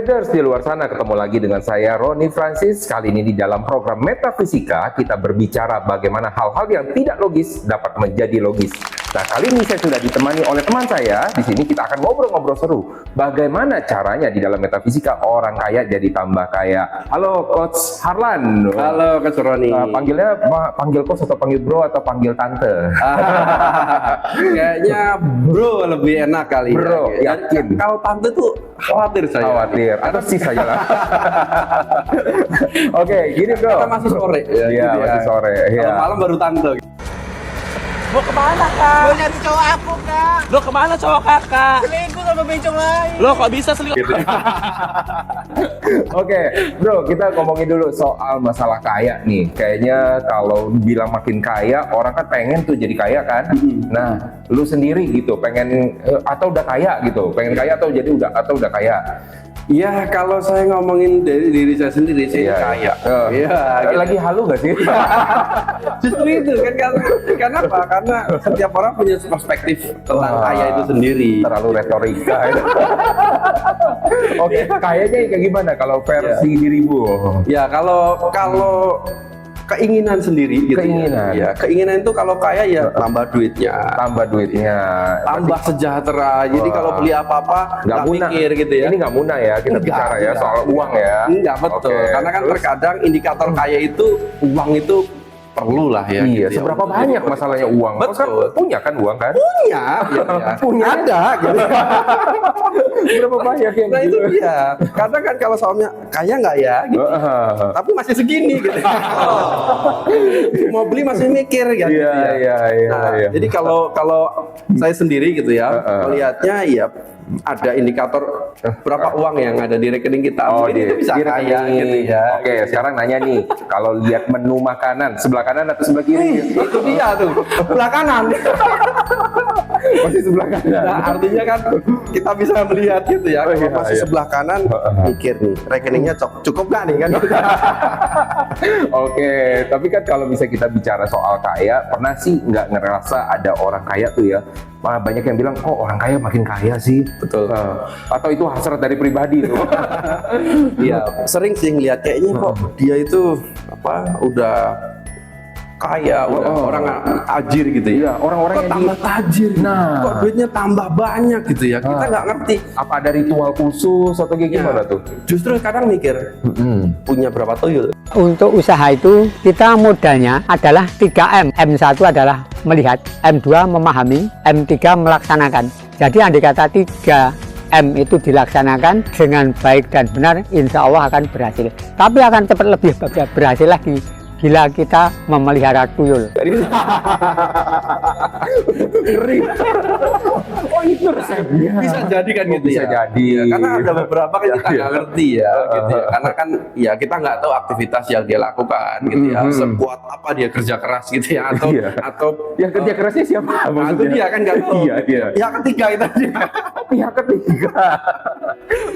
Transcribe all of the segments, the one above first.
traders di luar sana, ketemu lagi dengan saya Roni Francis. Kali ini di dalam program Metafisika kita berbicara bagaimana hal-hal yang tidak logis dapat menjadi logis. Nah, kali ini saya sudah ditemani oleh teman saya. Di sini kita akan ngobrol-ngobrol seru. Bagaimana caranya di dalam metafisika orang kaya jadi tambah kaya. Halo Coach Harlan. Halo Coach Roni. Panggil Coach atau panggil bro atau panggil tante? Kayaknya bro lebih enak kali. Bro, ya. yakin. Kalau tante tuh khawatir saya. Khawatir. Atau sih saja lah. Oke, gini bro. Kita masih sore. Iya, gitu masih sore. Kalau malam baru tante. Mau kemana kak? Mau nyari cowok aku kak. Lo kemana cowok kakak? Selingkuh sama bencong lain. Lo kok bisa selingkuh? Gitu. Oke, bro, kita ngomongin dulu soal masalah kaya nih. Kayaknya kalau bilang makin kaya, orang kan pengen tuh jadi kaya kan. Nah, lu sendiri gitu, pengen atau udah kaya gitu, pengen kaya atau udah kaya. Ya kalau saya ngomongin dari diri saya sendiri, saya kaya. Iya. Lagi halu gak sih? Justru itu kan karena apa? Karena setiap orang punya perspektif tentang kaya itu sendiri. Terlalu retorika. Oke, kayaknya kayak gimana kalau versi dirimu? Ya kalau keinginan sendiri gitu. Keinginan itu kalau kaya ya tambah duitnya, tambah sejahtera. Jadi kalau beli apa-apa nggak mikir gitu ya. Ini nggak muna ya, kita bicara ya soal uang ya. Enggak betul. Karena kan terkadang indikator kaya itu uang itu perlu lah ya. Iya, gitu seberapa ya. banyak masalahnya uang? Betul. Kan punya kan uang kan? Punya, punya ada gitu. Berapa banyak yang Nah gitu? itu dia. Kadang kan kalau soalnya kaya nggak ya gitu. Tapi masih segini gitu. Mau beli masih mikir kan gitu ya. Iya. Jadi kalau saya sendiri gitu ya, melihatnya ya ada indikator berapa uang yang ada di rekening kita. Mungkin itu bisa kaya gitu ya. Oke, sekarang nanya nih, kalau lihat menu makanan, sebelah kanan atau sebelah kiri? Itu dia tuh, sebelah kanan. Masih sebelah kanan. Nah, artinya kan kita bisa melihat gitu ya, kalau masih sebelah kanan, mikir nih, rekeningnya cukup nggak nih kan? Oke, tapi kan kalau bisa kita bicara soal kaya, pernah sih nggak ngerasa ada orang kaya tuh ya? Banyak yang bilang, kok orang kaya makin kaya sih? Betul. Atau itu hasrat dari pribadi tuh? Iya, sering sih ngeliat kayaknya kok dia itu udah kaya, orang tajir gitu ya. Iya, orang-orang kok yang tambah tajir. Nah, kok duitnya tambah banyak gitu ya. Kita nggak ngerti. Apa ada ritual khusus atau gimana tuh? Justru kadang mikir, punya berapa tuyul? Untuk usaha itu kita modalnya adalah 3M. M1 adalah melihat, M2 memahami, M3 melaksanakan. Jadi andai kata 3M itu dilaksanakan dengan baik dan benar, insya Allah akan berhasil. Tapi akan cepat lebih berhasil lagi bila kita memelihara tuyul. Oh itu resepnya. Bisa jadi kan gitu bisa ya. Jadi. Ya, karena ada beberapa kan kita nggak ngerti ya, gitu ya. Karena kan ya kita nggak tahu aktivitas yang dia lakukan gitu ya. Sekuat apa dia kerja keras gitu ya, atau yang kerja kerasnya siapa? Itu dia kan nggak tahu. Iya. Pihak ketiga itu dia. Pihak ketiga.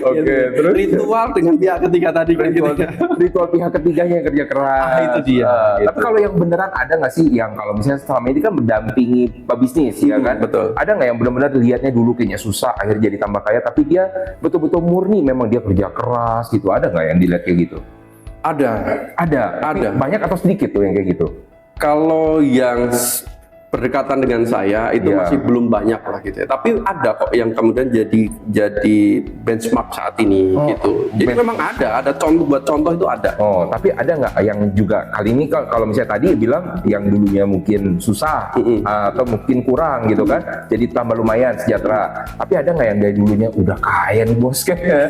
Oke, terus ritual dengan pihak ketiga tadi kan gitu ya. Ritual pihak ketiganya yang kerja keras. Itu dia. Gitu. Tapi kalau yang beneran ada nggak sih yang kalau misalnya selama ini kan mendampingi pebisnis ya kan? Betul. Ada nggak yang benar-benar lihatnya dulu kayaknya susah, akhirnya jadi tambah kaya, tapi dia betul-betul murni memang dia kerja keras gitu. Ada nggak yang dilihat kayak gitu? Ada. Tapi banyak atau sedikit tuh yang kayak gitu? Kalau yang berdekatan dengan saya itu masih belum banyak lah gitu ya. Tapi ada kok yang kemudian jadi benchmark saat ini gitu. Jadi memang ada contoh itu ada. Oh, tapi ada nggak yang juga kali ini kalau misalnya tadi bilang yang dulunya mungkin susah atau mungkin kurang gitu kan, jadi tambah lumayan sejahtera. Tapi ada nggak yang dari dulunya udah kaya nih bos kayaknya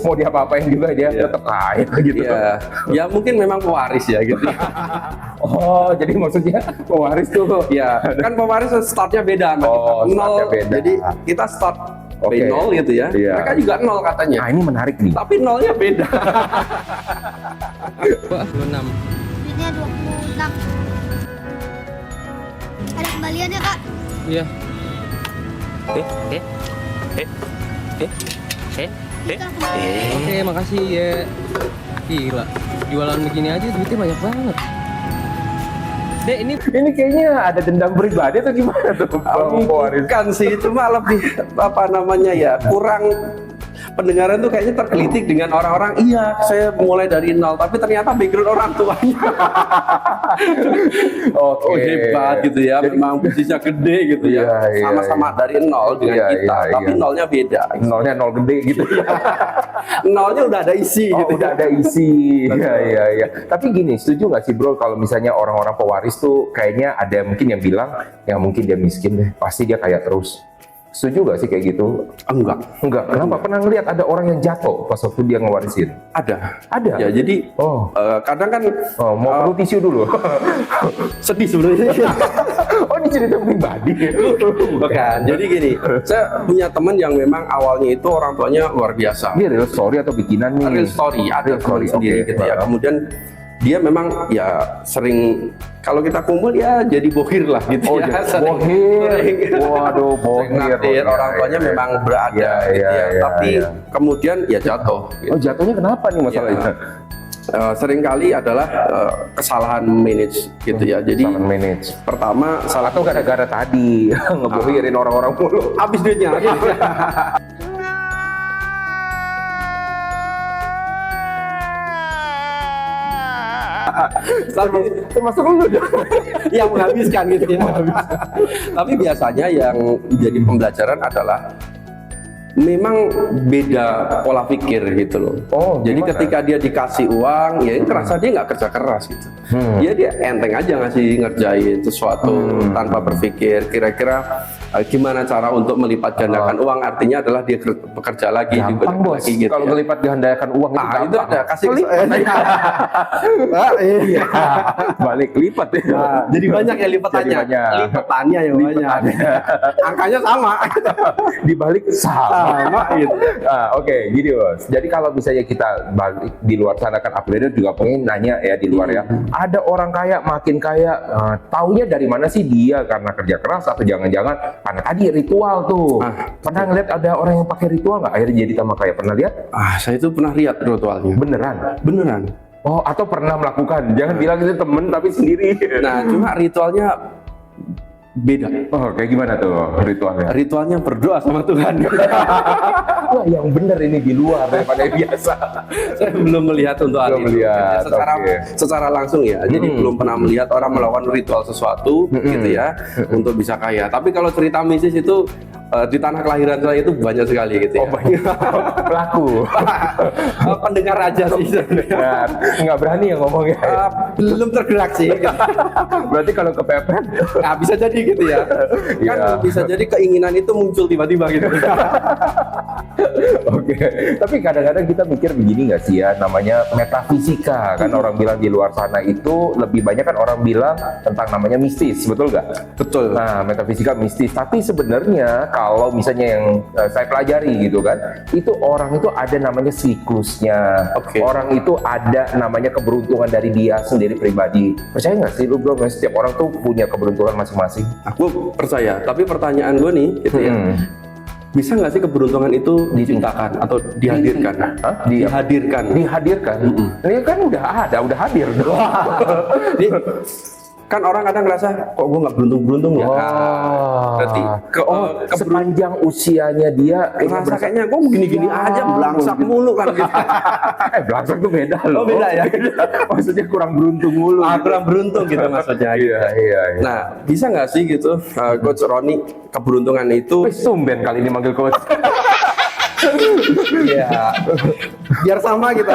mau diapa-apain juga dia tetap kaya gitu. Ya mungkin memang pewaris ya gitu. Oh, jadi maksudnya pewaris tuh. Ya, kan pewaris startnya beda sama kita. Nol. Beda. Jadi kita start dari nol gitu ya. Mereka juga nol katanya. Nah, ini menarik nih. Tapi nolnya beda. 26. Duitnya 26. Ada kembaliannya kak? Iya. Oke, makasih ya. Gila, jualan begini aja duitnya banyak banget. Dek, ini kayaknya ada dendam pribadi atau gimana tuh? Bukan sih, cuma lebih apa namanya ya, kurang pendengaran tuh kayaknya tergelitik dengan orang-orang, iya saya mulai dari nol, tapi ternyata background orang tuanya Oke. oh hebat gitu ya, memang bisnisnya gede gitu ya, sama-sama dari nol dengan kita, tapi nolnya beda. Nolnya nol gede gitu. Nolnya udah ada isi gitu. Udah ada isi. Iya. Tapi gini, setuju nggak sih bro kalau misalnya orang-orang pewaris tuh kayaknya ada mungkin yang bilang ya mungkin dia miskin deh, pasti dia kaya terus. Setuju nggak sih kayak gitu? Enggak. Kenapa? Pernah ngeliat ada orang yang jatuh pas waktu dia ngewarisin? Ada. Ada? Ya jadi kadang kan mau perlu tisu dulu. sedih sebenarnya. Oh ini cerita pribadi. Bukan. Jadi gini, saya punya teman yang memang awalnya itu orang tuanya luar biasa. Ini real story atau bikinan nih? Real story, ada Real story, sendiri oke. gitu ya. Kemudian dia memang ya sering kalau kita kumpul ya jadi bohir lah gitu Oh, ya. jadi bohir. Waduh, bohir. Orang tuanya memang berada gitu ya. Tapi kemudian ya jatuh. Gitu. Oh jatuhnya kenapa nih masalahnya? Seringkali adalah kesalahan manage gitu ya. Jadi Kesalahan manage. pertama salah Atau gara-gara tadi ngebohirin orang-orang mulu. habis duitnya. Tapi Termasuk lu dong. yang menghabiskan gitu ya. Tapi biasanya yang jadi pembelajaran adalah memang beda pola pikir gitu loh. Oh, jadi gimana? ketika dia dikasih uang, ya terasa dia nggak kerja keras gitu. Dia enteng aja ngasih ngerjain sesuatu tanpa berpikir kira-kira gimana cara untuk melipat gandakan uang. Artinya adalah dia bekerja lagi, Gampang bos. lagi gitu. Kalau Ya. melipat gandakan uang itu Itu gampang. ada kasih Iya. Balik lipat ya. Nah, jadi banyak ya lipatannya. Jadi banyak. Lipatannya yang banyak. Angkanya sama. Dibalik Sama gitu. Oke, gini bos. Jadi kalau misalnya kita balik di luar sana kan upgrader juga pengen nanya ya di luar ya. Ada orang kaya makin kaya, taunya dari mana sih dia karena kerja keras atau jangan-jangan karena tadi ritual tuh. Pernah ngeliat ada orang yang pakai ritual nggak akhirnya jadi tambah kaya? Pernah lihat? Saya itu pernah lihat ritualnya. Beneran? Beneran. Oh, atau pernah melakukan? Jangan bilang itu temen tapi sendiri. Nah, cuma ritualnya beda. Oh, kayak gimana tuh ritualnya? Ritualnya berdoa sama Tuhan. Wah, yang bener ini di luar daripada yang biasa. Saya belum melihat untuk hal Belum itu. melihat, Secara langsung ya. Jadi belum pernah melihat orang melakukan ritual sesuatu gitu ya untuk bisa kaya. Tapi kalau cerita mistis itu di tanah kelahiran saya itu banyak sekali gitu ya. Oh, banyak. Pelaku. Pendengar aja sih sebenarnya. Nggak berani ya ngomongnya. Belum tergerak sih. Berarti kalau kepepet. Nah, bisa jadi gitu ya. Kan Iya. bisa jadi keinginan itu muncul tiba-tiba gitu. Oke. Tapi kadang-kadang kita mikir begini nggak sih ya, namanya metafisika kan orang bilang di luar sana itu lebih banyak kan orang bilang tentang namanya mistis, betul nggak? Betul. Nah, metafisika mistis. Tapi sebenarnya kalau misalnya yang saya pelajari gitu kan, itu orang itu ada namanya siklusnya. Oke. Orang itu ada namanya keberuntungan dari dia sendiri pribadi. Percaya nggak sih lu bro? Setiap orang tuh punya keberuntungan masing-masing. Aku percaya, tapi pertanyaan gue nih, gitu ya, bisa nggak sih keberuntungan itu diciptakan atau dihadirkan? Hah? Dihadirkan. Dihadirkan. Ini kan udah ada, udah hadir dong. Jadi, kan orang kadang ngerasa kok gue nggak beruntung ya. Berarti sepanjang usianya dia ngerasa kayaknya gue gini-gini aja, belangsak mulu kan gitu. belangsak tuh beda loh. Oh, beda ya? Maksudnya kurang beruntung mulu. Kurang beruntung gitu maksudnya. Iya. Nah, bisa nggak sih gitu, Coach Roni, keberuntungan itu Tumben kali ini manggil coach. ya biar sama gitu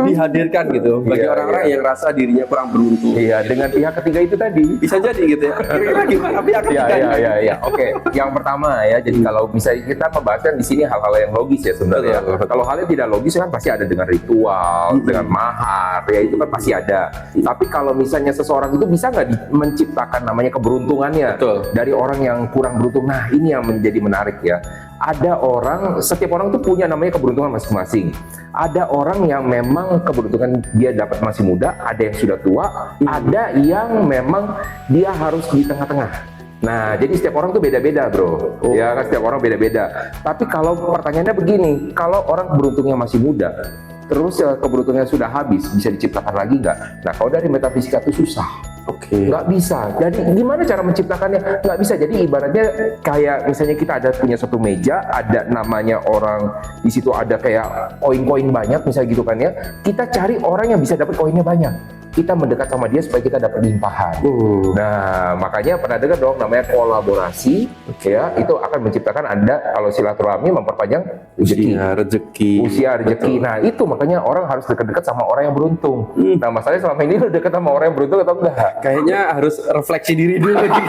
dihadirkan gitu bagi orang-orang yang rasa dirinya kurang beruntung. Iya, dengan pihak ketiga itu tadi. Bisa jadi gitu ya. Kira-kira gimana pihak ketiga? Iya. Oke, yang pertama ya, jadi kalau bisa kita membahaskan di sini hal-hal yang logis ya sebenarnya. Kalau hal yang tidak logis kan pasti ada dengan ritual, dengan mahar, ya itu kan pasti ada. Tapi kalau misalnya seseorang itu bisa nggak menciptakan namanya keberuntungannya dari orang yang kurang beruntung. Nah, ini yang menjadi menarik ya. Ada orang, setiap orang tuh punya namanya keberuntungan masing-masing. Ada orang yang memang keberuntungan dia dapat masih muda, ada yang sudah tua, ada yang memang dia harus di tengah-tengah. Nah, jadi setiap orang tuh beda-beda, bro. Ya kan, setiap orang beda-beda. Tapi kalau pertanyaannya begini, kalau orang beruntungnya masih muda, terus keberuntungannya sudah habis, bisa diciptakan lagi nggak? Nah, kalau dari metafisika itu susah. Oke. Nggak bisa. Jadi gimana cara menciptakannya? Nggak bisa. Jadi ibaratnya kayak misalnya kita ada punya satu meja, ada namanya orang di situ, ada kayak koin-koin banyak misalnya gitu kan ya. Kita cari orang yang bisa dapat koinnya banyak. Kita mendekat sama dia supaya kita dapat limpahan. Nah, makanya pernah dengar dong namanya kolaborasi, ya itu akan menciptakan Anda kalau silaturahmi memperpanjang rezeki. Usia rezeki. Nah, itu makanya orang harus dekat-dekat sama orang yang beruntung. Nah, masalahnya selama ini lu dekat sama orang yang beruntung atau enggak? Kayaknya harus refleksi diri dulu gitu.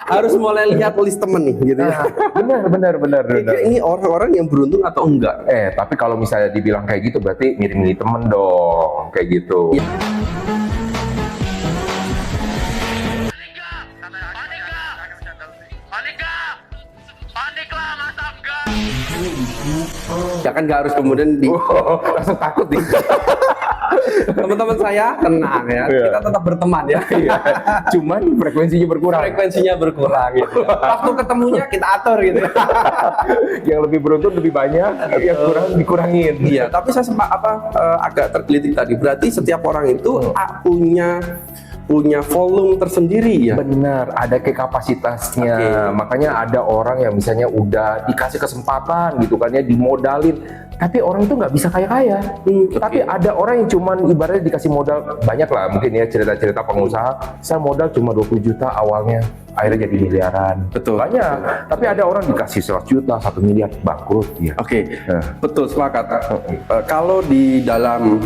Harus mulai lihat list temen nih gitu ya. Benar. Kira ini orang-orang yang beruntung atau enggak? Tapi kalau misalnya dibilang kayak gitu berarti milih-milih temen dong, kayak gitu. Ya kan nggak harus kemudian Langsung takut nih. teman-teman saya tenang ya, kita tetap berteman ya. Cuman frekuensinya berkurang gitu. Waktu ketemunya kita atur gitu. Yang lebih beruntung lebih banyak, yang kurang dikurangin. Iya, tapi saya agak tergelitik tadi. Berarti setiap orang itu punya volume tersendiri ya. Benar, ada kapasitasnya. Makanya ada orang yang misalnya udah dikasih kesempatan gitu kan ya, dimodalin, tapi orang itu nggak bisa kaya-kaya. Tapi ada orang yang cuman ibaratnya dikasih modal banyak lah, mungkin ya cerita-cerita pengusaha, saya modal cuma 20 juta awalnya, akhirnya jadi miliaran. Betul. Banyak. Tapi ada orang dikasih 100 juta, 1 miliar, bangkrut ya. Betul, sepakat. Kalau di dalam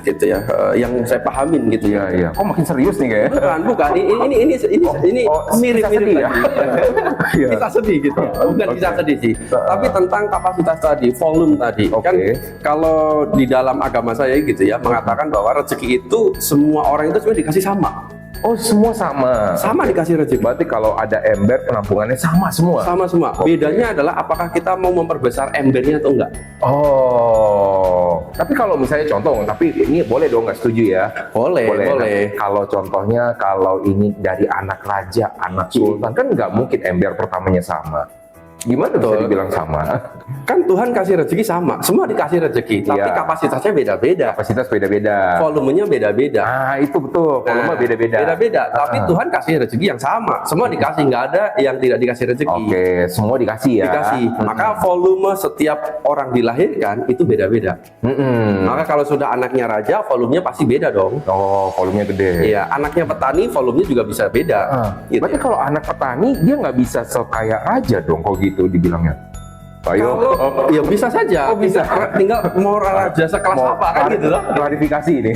gitu ya, yang saya pahamin gitu ya. Iya. Kok makin serius nih kayaknya? Bukan. Ini mirip-mirip ya. Kita sedih gitu. Bukan kita sedih sih. Tapi tentang kapasitas tadi, volume tadi. Kan kalau di dalam agama saya gitu ya, mengatakan bahwa rezeki itu semua orang itu sebenarnya dikasih sama. Oh, semua sama. Sama dikasih rezeki. Berarti kalau ada ember, penampungannya sama semua. Sama semua. Bedanya adalah apakah kita mau memperbesar embernya atau enggak. Tapi kalau misalnya contoh, tapi ini boleh dong, nggak setuju ya? Boleh. Nah, kalau contohnya, kalau ini dari anak raja, anak sultan, kan nggak mungkin ember pertamanya sama. Gimana bisa dibilang sama? Kan Tuhan kasih rezeki sama, semua dikasih rezeki, tapi kapasitasnya beda-beda. Kapasitas beda-beda. Volumenya beda-beda. Itu betul, volume beda-beda. Tapi Tuhan kasih rezeki yang sama, semua dikasih, nggak ada yang tidak dikasih rezeki. Semua dikasih ya. Maka volume setiap orang dilahirkan itu beda-beda. Maka kalau sudah anaknya raja, volumenya pasti beda dong. Volumenya gede. Iya, anaknya petani, volumenya juga bisa beda. Gitu. Berarti kalau anak petani, dia nggak bisa sekaya raja dong, kalau gitu dibilangnya. Ayo. Ya bisa saja. Bisa. Tinggal mau raja sekelas apa kan gitu loh. Klarifikasi ini.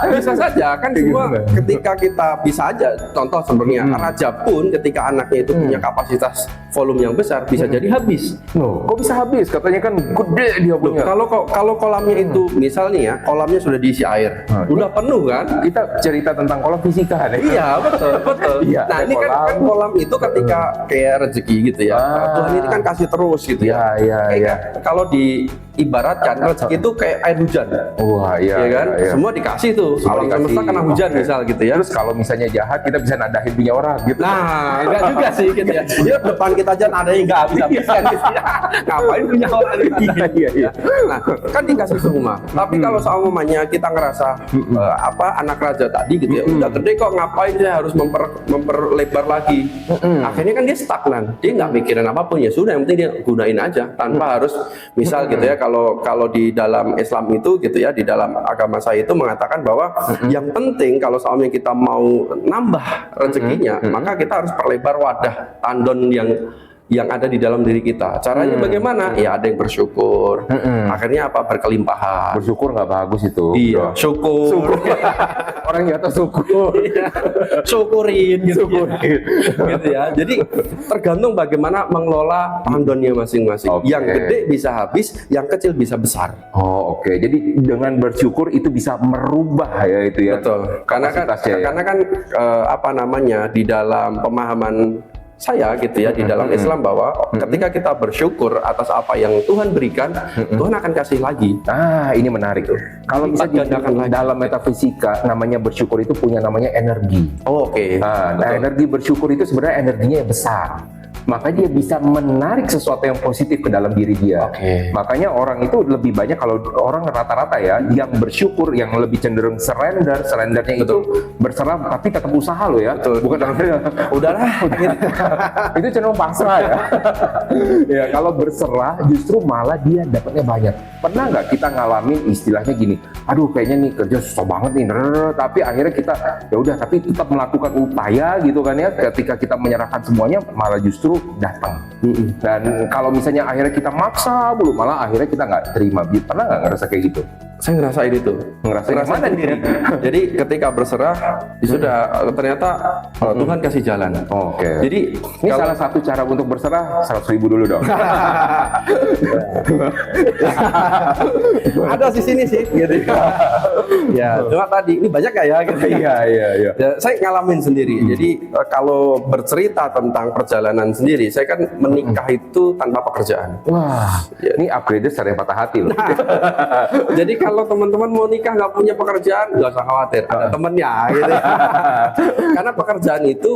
Bisa saja kan semua ketika kita bisa aja contoh sebenarnya raja pun ketika anaknya itu punya kapasitas volume yang besar bisa jadi habis. Kok bisa habis? Katanya kan gede dia punya. Kalau kolamnya itu misalnya ya, kolamnya sudah diisi air. Udah penuh kan? Kita cerita tentang kolam fisika nih. Iya, betul. Nah, ini kan kolam itu ketika kayak rezeki gitu ya. Tuhan ini kan kasih terus gitu ya. Kalau diibaratkan rezeki itu kayak air hujan. Kan? Semua dikasih tuh. Alam semesta kena hujan misal gitu ya. Terus kalau misalnya jahat kita bisa nadahin punya orang gitu. Nah, enggak juga sih gitu ya. Dia depan kita aja nadahin enggak bisa gitu ya. Ngapain punya orang iya. Nah, kan dikasih semua. Tapi kalau seumumnya kita ngerasa anak raja tadi gitu ya, udah gede kok ngapain dia harus memperlebar lagi. Akhirnya kan dia stagnan. Dia nggak mikirin apapun, ya sudah yang penting dia gunain aja tanpa harus misal gitu ya, kalau di dalam Islam itu gitu ya, di dalam agama saya itu mengatakan bahwa yang penting kalau soalnya kita mau nambah rezekinya, maka kita harus perlebar wadah tandon yang ada di dalam diri kita. Caranya bagaimana? Ya ada yang bersyukur. Akhirnya apa? Berkelimpahan. Bersyukur nggak bagus itu. Iya. Syukur. Orang yang atas syukur. Syukurin gitu ya. Jadi tergantung bagaimana mengelola tandonnya masing-masing. Yang gede bisa habis, yang kecil bisa besar. Jadi dengan bersyukur itu bisa merubah ya itu ya. Betul. Karena kan di dalam pemahaman saya gitu ya, di dalam Islam bahwa ketika kita bersyukur atas apa yang Tuhan berikan, Tuhan akan kasih lagi. Ini menarik. Kalau bisa digandakan dalam metafisika, namanya bersyukur itu punya namanya energi. Nah, energi bersyukur itu sebenarnya energinya yang besar. maka dia bisa menarik sesuatu yang positif ke dalam diri dia. Makanya orang itu lebih banyak, kalau orang rata-rata ya, yang bersyukur, yang lebih cenderung serendernya itu berserah tapi tetap usaha loh ya. Bukan udahlah itu cenderung pasrah ya. Ya, kalau berserah justru malah dia dapatnya banyak. Pernah nggak kita ngalamin istilahnya gini, aduh kayaknya nih kerja susah banget nih, tapi akhirnya kita ya udah tapi tetap melakukan upaya gitu kan ya, ketika kita menyerahkan semuanya malah justru datang. Dan kalau misalnya akhirnya kita maksa belum, malah akhirnya kita nggak terima. Pernah nggak ngerasa kayak gitu? Saya ngerasain itu. Ngerasain mana sendiri. Jadi ketika berserah, ya sudah ternyata Tuhan kasih jalan. Jadi ini salah satu cara untuk berserah, 100.000 dulu dong. Ada di sini sih, gitu. Ya, cuma tadi ini banyak gak ya? Gitu. Iya. Ya, saya ngalamin sendiri. Jadi kalau bercerita tentang perjalanan sendiri, saya kan menikah itu tanpa pekerjaan. Wah, ini upgrade sering patah hati loh. Jadi kalau teman-teman mau nikah nggak punya pekerjaan, nggak usah khawatir, ada temennya gitu. Karena pekerjaan itu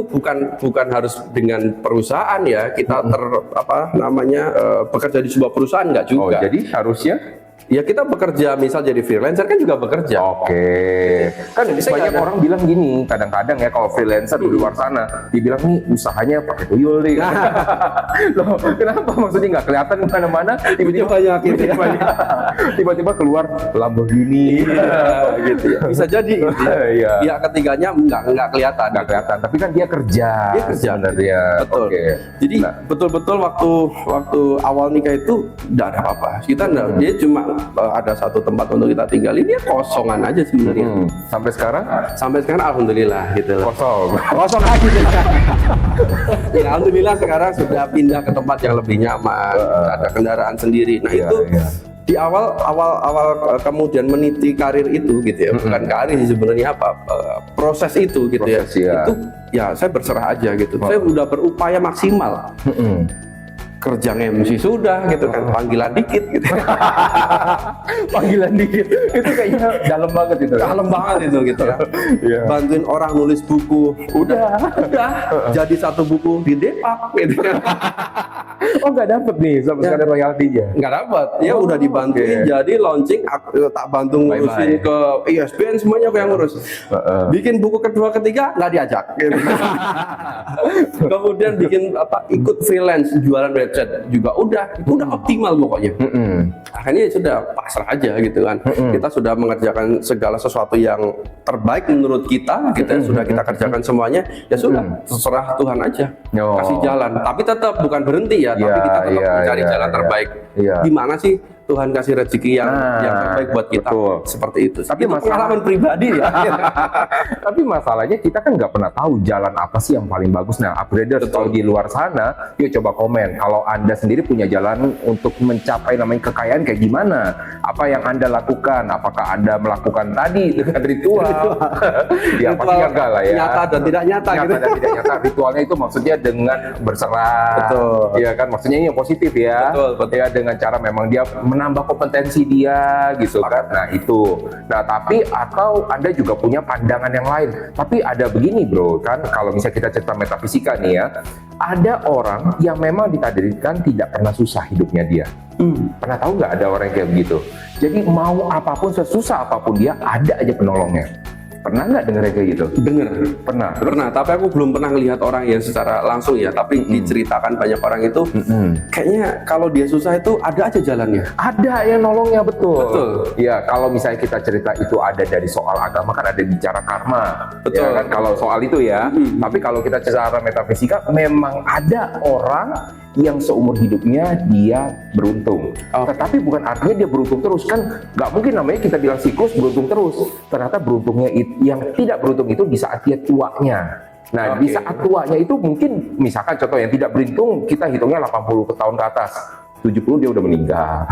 bukan harus dengan perusahaan ya, kita bekerja di sebuah perusahaan nggak juga. Jadi harusnya ya kita bekerja, misal jadi freelancer kan juga bekerja. Kan banyak orang bilang gini, kadang-kadang ya kalau freelancer di luar sana, dibilang nih usahanya pakai tuyul nih. Loh, kenapa? Maksudnya nggak kelihatan kemana-mana, tiba-tiba banyak gitu ya. Tiba-tiba keluar Lamborghini, gitu ya. Bisa jadi. Gitu ya. Pihak ketiganya nggak kelihatan. Nggak kelihatan, tapi kan dia kerja. Sebenarnya. Betul. Jadi betul-betul waktu awal nikah itu nggak ada apa-apa. Kita dia cuma ada satu tempat untuk kita tinggal, ini kosongan aja sebenarnya. Sampai sekarang alhamdulillah gitu loh. Kosong lagi. Ya, alhamdulillah sekarang sudah pindah ke tempat yang lebih nyaman, ada kendaraan sendiri. Nah itu di awal kemudian meniti karir itu gitu ya, bukan karir sih sebenarnya, proses itu gitu ya. Itu ya saya berserah aja gitu. Saya udah berupaya maksimal. Kerja MC sudah gitu kan, panggilan dikit gitu. Panggilan dikit itu kayaknya dalam banget itu. Dalam banget itu gitu kan. Bantuin orang nulis buku, udah. Jadi satu buku di Depak gitu. Oh nggak dapet nih sama sekali royaltinya? Nggak dapet, ya udah dibantuin jadi launching, tak bantu ngurusin ke ISBN semuanya aku yang ngurus. Bikin buku kedua ketiga nggak diajak. Gitu. Kemudian bikin ikut freelance jualan website juga udah optimal pokoknya. Akhirnya sudah pasrah aja gitu kan. Kita sudah mengerjakan segala sesuatu yang terbaik menurut kita sudah kita kerjakan semuanya, ya sudah terserah Tuhan aja kasih jalan. Tapi tetap bukan berhenti ya, tapi kita tetap mencari jalan terbaik. Gimana sih Tuhan kasih rezeki yang terbaik buat kita. Seperti itu. Tapi pengalaman pribadi ya. Tapi masalahnya kita kan nggak pernah tahu jalan apa sih yang paling bagus. Nah, upgrader kalau di luar sana, yuk coba komen. Kalau Anda sendiri punya jalan untuk mencapai namanya kekayaan kayak gimana? Apa yang Anda lakukan? Apakah Anda melakukan tadi dengan ritual? Ya pasti enggak lah ya. Nyata dan tidak nyata. Nyata dan tidak nyata. Ritualnya itu maksudnya dengan berserah. Iya kan? Maksudnya ini yang positif ya. Ya dengan cara memang dia menambah kompetensi dia gitu kan. Nah itu. Nah tapi atau Anda juga punya pandangan yang lain. Tapi ada begini bro kan, kalau misalnya kita cerita metafisika nih ya, ada orang yang memang ditakdirkan tidak pernah susah hidupnya dia. Pernah tahu nggak ada orang yang kayak begitu? Jadi mau apapun, sesusah apapun dia, ada aja penolongnya. Pernah nggak denger kayak gitu? Dengar. Pernah, tapi aku belum pernah lihat orang yang secara langsung ya, tapi diceritakan banyak orang itu kayaknya kalau dia susah itu ada aja jalannya. Ada yang nolongnya, betul. Ya, kalau misalnya kita cerita itu ada dari soal agama kan ada bicara karma. Betul. Ya kan kalau soal itu ya. Tapi kalau kita secara metafisika memang ada orang yang seumur hidupnya dia beruntung. Tetapi bukan artinya dia beruntung terus, kan nggak mungkin namanya kita bilang siklus beruntung terus. Ternyata beruntungnya yang tidak beruntung itu di saat dia tuanya. Nah, di saat tuanya itu mungkin misalkan contoh yang tidak beruntung kita hitungnya 80 tahun ke atas. 70 dia udah meninggal.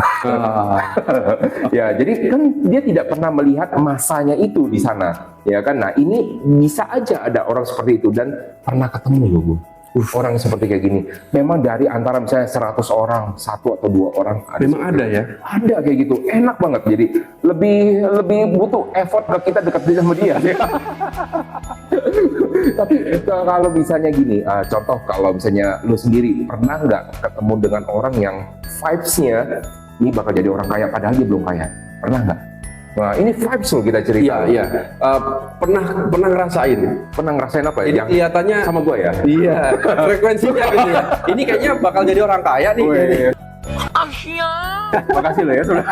Ya, jadi kan dia tidak pernah melihat masanya itu di sana. Ya kan? Nah, ini bisa aja ada orang seperti itu dan pernah ketemu loh, Bu. orang seperti kayak gini. Memang dari antara misalnya 100 orang, 1 atau 2 orang Memang ada ya. ada kayak gitu, enak banget. Jadi lebih butuh effort ke kita dekat sama dia. Tapi kalau misalnya gini, contoh kalau misalnya lu sendiri pernah nggak ketemu dengan orang yang vibes-nya ini bakal jadi orang kaya padahal dia belum kaya, pernah nggak? Nah ini vibes loh kita cerita. Iya. Pernah ngerasain. Pernah ngerasain apa ya? Jadi kelihatannya sama gue ya. Iya, frekuensinya gitu ya. Ini kayaknya bakal jadi orang kaya nih. Makasih loh ya sudah.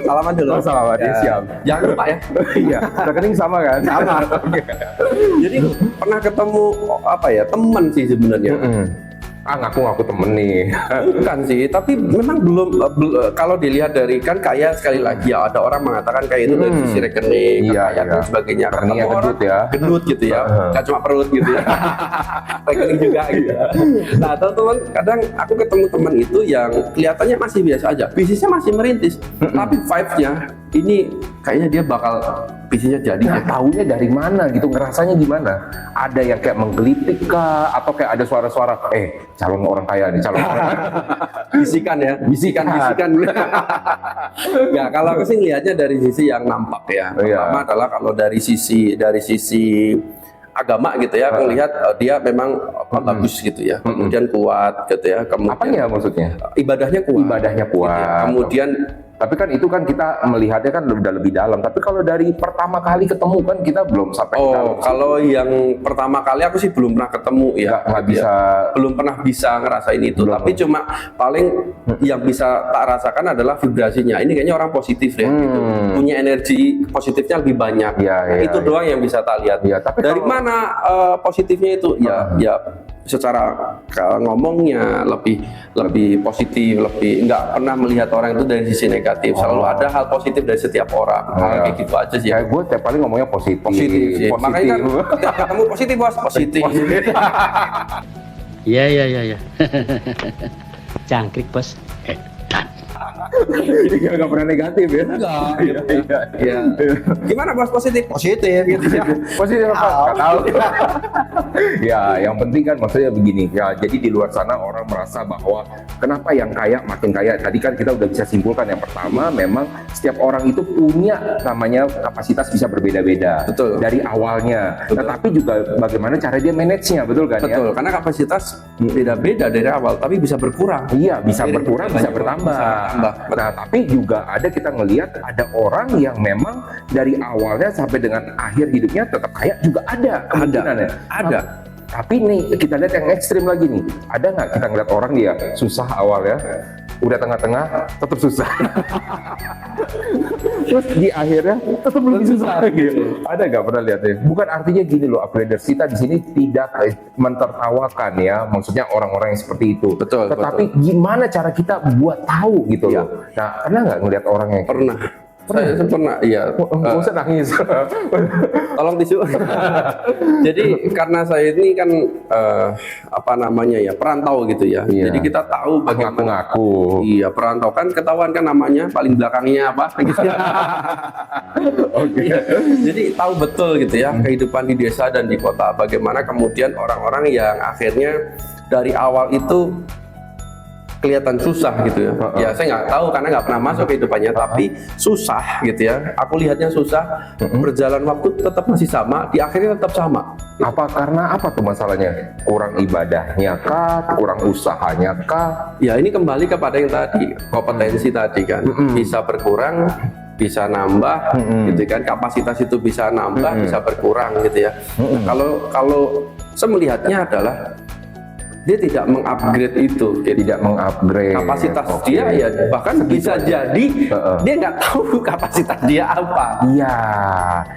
Salaman dulu. Oh, salaman, ya, siap. Jangan lupa ya. Iya, rekening sama kan? Sama. Jadi pernah ketemu apa ya, teman sih sebenarnya. Ngaku-ngaku temen nih. Bukan sih, tapi memang belum kalau dilihat dari kan kaya, sekali lagi ya ada orang mengatakan kaya itu dari sisi rekening, kekayaan dan sebagainya. Rekeningnya Ketemu gendut orang ya. Gendut gitu ya. Nggak cuma perut gitu ya. Rekening juga gitu. Nah, teman kadang aku ketemu teman itu yang kelihatannya masih biasa aja. Bisnisnya masih merintis, tapi vibe-nya ini kayaknya dia bakal bisnisnya jadi. Nah, taunya dari mana gitu, ngerasanya gimana? Ada yang kayak menggelitik kah? Atau kayak ada suara-suara, calon orang kaya nih, calon orang kaya. Bisikan ya, bisikan. Ya, kalau aku sih lihatnya dari sisi yang nampak ya. Pertama adalah kalau dari sisi agama gitu ya, aku lihat dia memang bagus gitu ya. Kemudian kuat gitu ya. Kemudian apanya maksudnya? Ibadahnya kuat. Ibadahnya kuat. Gitu ya. Kemudian tapi kan itu kan kita melihatnya kan udah lebih dalam. Tapi kalau dari pertama kali ketemu kan kita belum sampai dalam. Kalau yang pertama kali aku sih belum pernah ketemu ya. Nggak bisa. Belum pernah bisa ngerasain itu. Belum. Tapi cuma paling yang bisa tak rasakan adalah vibrasinya. Ini kayaknya orang positif ya. Gitu. Punya energi positifnya lebih banyak. Itu doang yang bisa tak lihat. Ya, tapi dari mana positifnya itu? Ya secara ngomongnya lebih positif, lebih nggak pernah melihat orang itu dari sisi negatif. Selalu ada hal positif dari setiap orang. Kayak gitu aja sih. Kayak gue tiap kali ngomongnya positif. Positif. Makanya kan setiap ketemu positif bos, positif. Iya. Jangkrik bos. Jadi nggak pernah negatif ya? Enggak. Iya. Gimana bos, positif? Positif gitu ya. Positif apa? Nggak tahu. Ya, yang penting kan maksudnya begini. Ya, jadi di luar sana orang merasa bahwa kenapa yang kaya makin kaya. Tadi kan kita udah bisa simpulkan yang pertama, memang setiap orang itu punya namanya kapasitas bisa berbeda-beda. Betul. Dari awalnya. Betul. Tetapi juga bagaimana cara dia manage-nya, betul kan? Betul. Ya? Karena kapasitas beda-beda dari awal, tapi bisa berkurang. Iya, bisa berkurang, bisa bertambah. Nah, tapi juga ada kita ngelihat ada orang yang memang dari awalnya sampai dengan akhir hidupnya tetap kaya juga ada kemungkinannya. Ada. Tapi nih kita lihat yang ekstrim lagi nih. Ada nggak kita ngeliat orang dia susah awalnya, udah tengah-tengah tetap susah. Terus di akhirnya tetap lebih susah gitu. Ada nggak pernah lihat ya? Bukan artinya gini loh, upgraders kita di sini tidak mentertawakan ya, maksudnya orang-orang yang seperti itu. Betul. Tetapi gimana cara kita buat tahu gitu loh? Nah, pernah nggak ngeliat orang yang Pernah. Saya pernah, iya. nggak usah nangis. Tolong tisu. Jadi karena saya ini kan apa namanya ya, perantau gitu ya. Iya. Jadi kita tahu bagaimana. Ngaku-ngaku. Iya, perantau kan ketahuan kan namanya paling belakangnya apa gitu. Oke. Jadi tahu betul gitu ya kehidupan di desa dan di kota. Bagaimana kemudian orang-orang yang akhirnya dari awal itu kelihatan susah gitu ya. Ya saya nggak tahu karena nggak pernah masuk kehidupannya, tapi susah gitu ya. Aku lihatnya susah. Berjalan waktu tetap masih sama, di akhirnya tetap sama. Apa karena apa tuh masalahnya? Kurang ibadahnya kah? Kurang usahanya kah? Ya ini kembali kepada yang tadi, kompetensi tadi kan. Bisa berkurang, bisa nambah gitu kan. Kapasitas itu bisa nambah, bisa berkurang gitu ya. Nah, kalau saya melihatnya adalah dia tidak mengupgrade itu, dia Tidak mengupgrade kapasitas Oke. dia ya, bahkan bisa jadi dia nggak tahu kapasitas dia apa. Iya.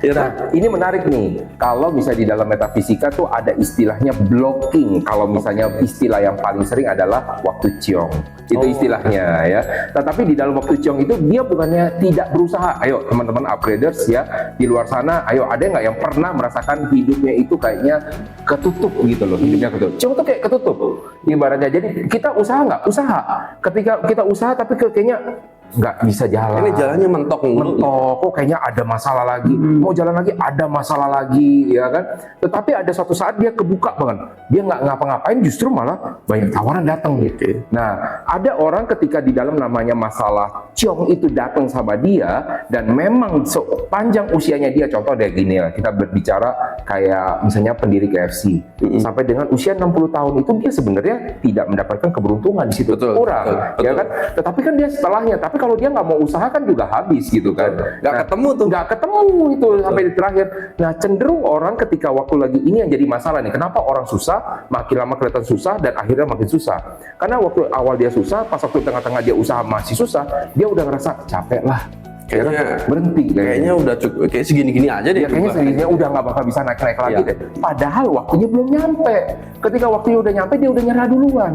Ya, Nah, ini menarik nih. Kalau misalnya di dalam metafisika tuh ada istilahnya blocking. Kalau misalnya istilah yang paling sering adalah waktu ciong. Itu istilahnya ya. Tetapi di dalam waktu ciong itu dia bukannya tidak berusaha. Ayo teman-teman upgraders ya di luar sana. Ayo ada nggak yang pernah merasakan hidupnya itu kayaknya ketutup gitu loh. Hidupnya ketutup. Ciong tuh kayak ketutup. Ibaratnya jadi kita usaha nggak? Usaha. Ketika kita usaha tapi kayaknya nggak bisa jalan. Ini jalannya mentok Mentok, kok kayaknya ada masalah lagi. Mau jalan lagi, ada masalah lagi, ya kan? Tetapi ada suatu saat dia kebuka banget. Dia nggak ngapa-ngapain, justru malah banyak tawaran datang. Nah, ada orang ketika di dalam namanya masalah ciong itu datang sama dia, dan memang sepanjang usianya dia, contoh kayak gini lah, kita berbicara kayak misalnya pendiri KFC, sampai dengan usia 60 tahun itu dia sebenarnya tidak mendapatkan keberuntungan di situ. Kurang, ya kan? Tetapi kan dia setelahnya, tapi kalau dia nggak mau usaha kan juga habis gitu kan. Nggak ketemu tuh. Nggak ketemu itu sampai di terakhir. Nah, cenderung orang ketika waktu lagi ini yang jadi masalah nih. Kenapa orang susah, makin lama kelihatan susah, dan akhirnya makin susah. Karena waktu awal dia susah, pas waktu tengah-tengah dia usaha masih susah, dia udah ngerasa capek lah. Kayaknya berhenti. Kayaknya udah cukup, kayak segini-gini aja deh. Ya, kayaknya segininya udah nggak bakal bisa naik-naik lagi deh. Padahal waktunya belum nyampe. Ketika waktunya udah nyampe, dia udah nyerah duluan.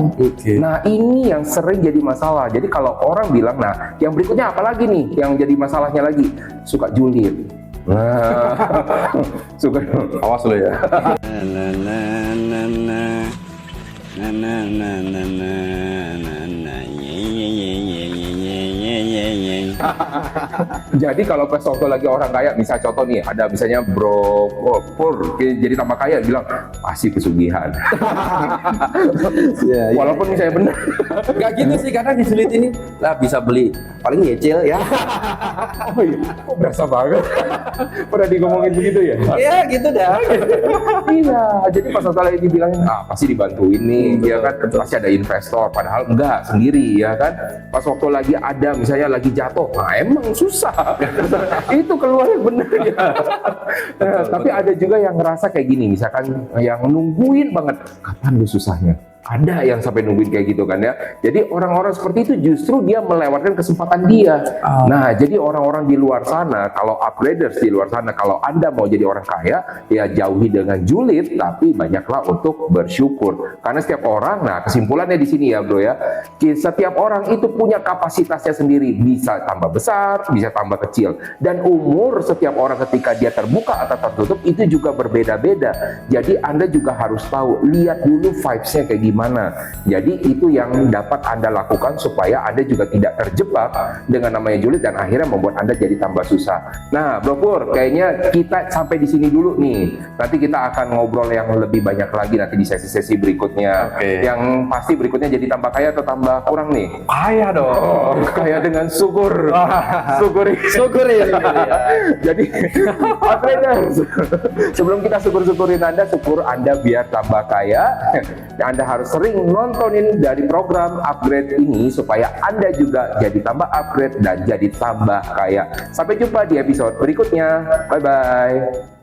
Nah, ini yang sering jadi masalah. Jadi kalau orang bilang, nah yang berikutnya apa lagi nih yang jadi masalahnya lagi? Suka julid. Nah, suka. Awas lo ya. Jadi kalau pas waktu lagi orang kaya, misal contoh nih, ada misalnya Bro Pur jadi tambah kaya, bilang pasti pesugihan. Walaupun misalnya benar. Nggak gitu sih, karena di sulit ini lah bisa beli paling nyicil ya. Oh iya, kok berasa banget. Pernah ngomongin begitu ya? Iya gitu dah. Iya, jadi pas waktu lagi dibilangin, pasti dibantuin nih, ya kan, pasti ada investor, padahal enggak, sendiri, ya kan. Pas waktu lagi ada, misalnya lagi jatuh, nah emang susah. Itu keluarnya bener ya. Tapi ada juga yang ngerasa kayak gini, misalkan yang nungguin banget, kapan lu susahnya? Ada yang sampai nungguin kayak gitu kan ya. Jadi orang-orang seperti itu justru dia melewatkan kesempatan dia. Nah, jadi orang-orang di luar sana, kalau upgraders di luar sana, kalau Anda mau jadi orang kaya, ya jauhi dengan julid, tapi banyaklah untuk bersyukur. Karena setiap orang, nah kesimpulannya di sini ya bro ya, setiap orang itu punya kapasitasnya sendiri, bisa tambah besar, bisa tambah kecil. Dan umur setiap orang ketika dia terbuka atau tertutup itu juga berbeda-beda. Jadi Anda juga harus tahu, lihat dulu vibes-nya kayak gimana. Jadi itu yang dapat Anda lakukan supaya Anda juga tidak terjebak dengan namanya julid dan akhirnya membuat Anda jadi tambah susah. Nah, Bro Pur, kayaknya kita sampai di sini dulu nih. Nanti kita akan ngobrol yang lebih banyak lagi nanti di sesi-sesi berikutnya. Yang pasti berikutnya jadi tambah kaya atau tambah kurang nih? Kaya dong. Kaya dengan syukur. Syukur ya. Jadi, upgraders, sebelum kita syukur-syukurin Anda, syukur Anda biar tambah kaya. Anda harus sering nontonin dari program upgrade ini supaya Anda juga jadi tambah upgrade dan jadi tambah kaya. Sampai jumpa di episode berikutnya. Bye-bye.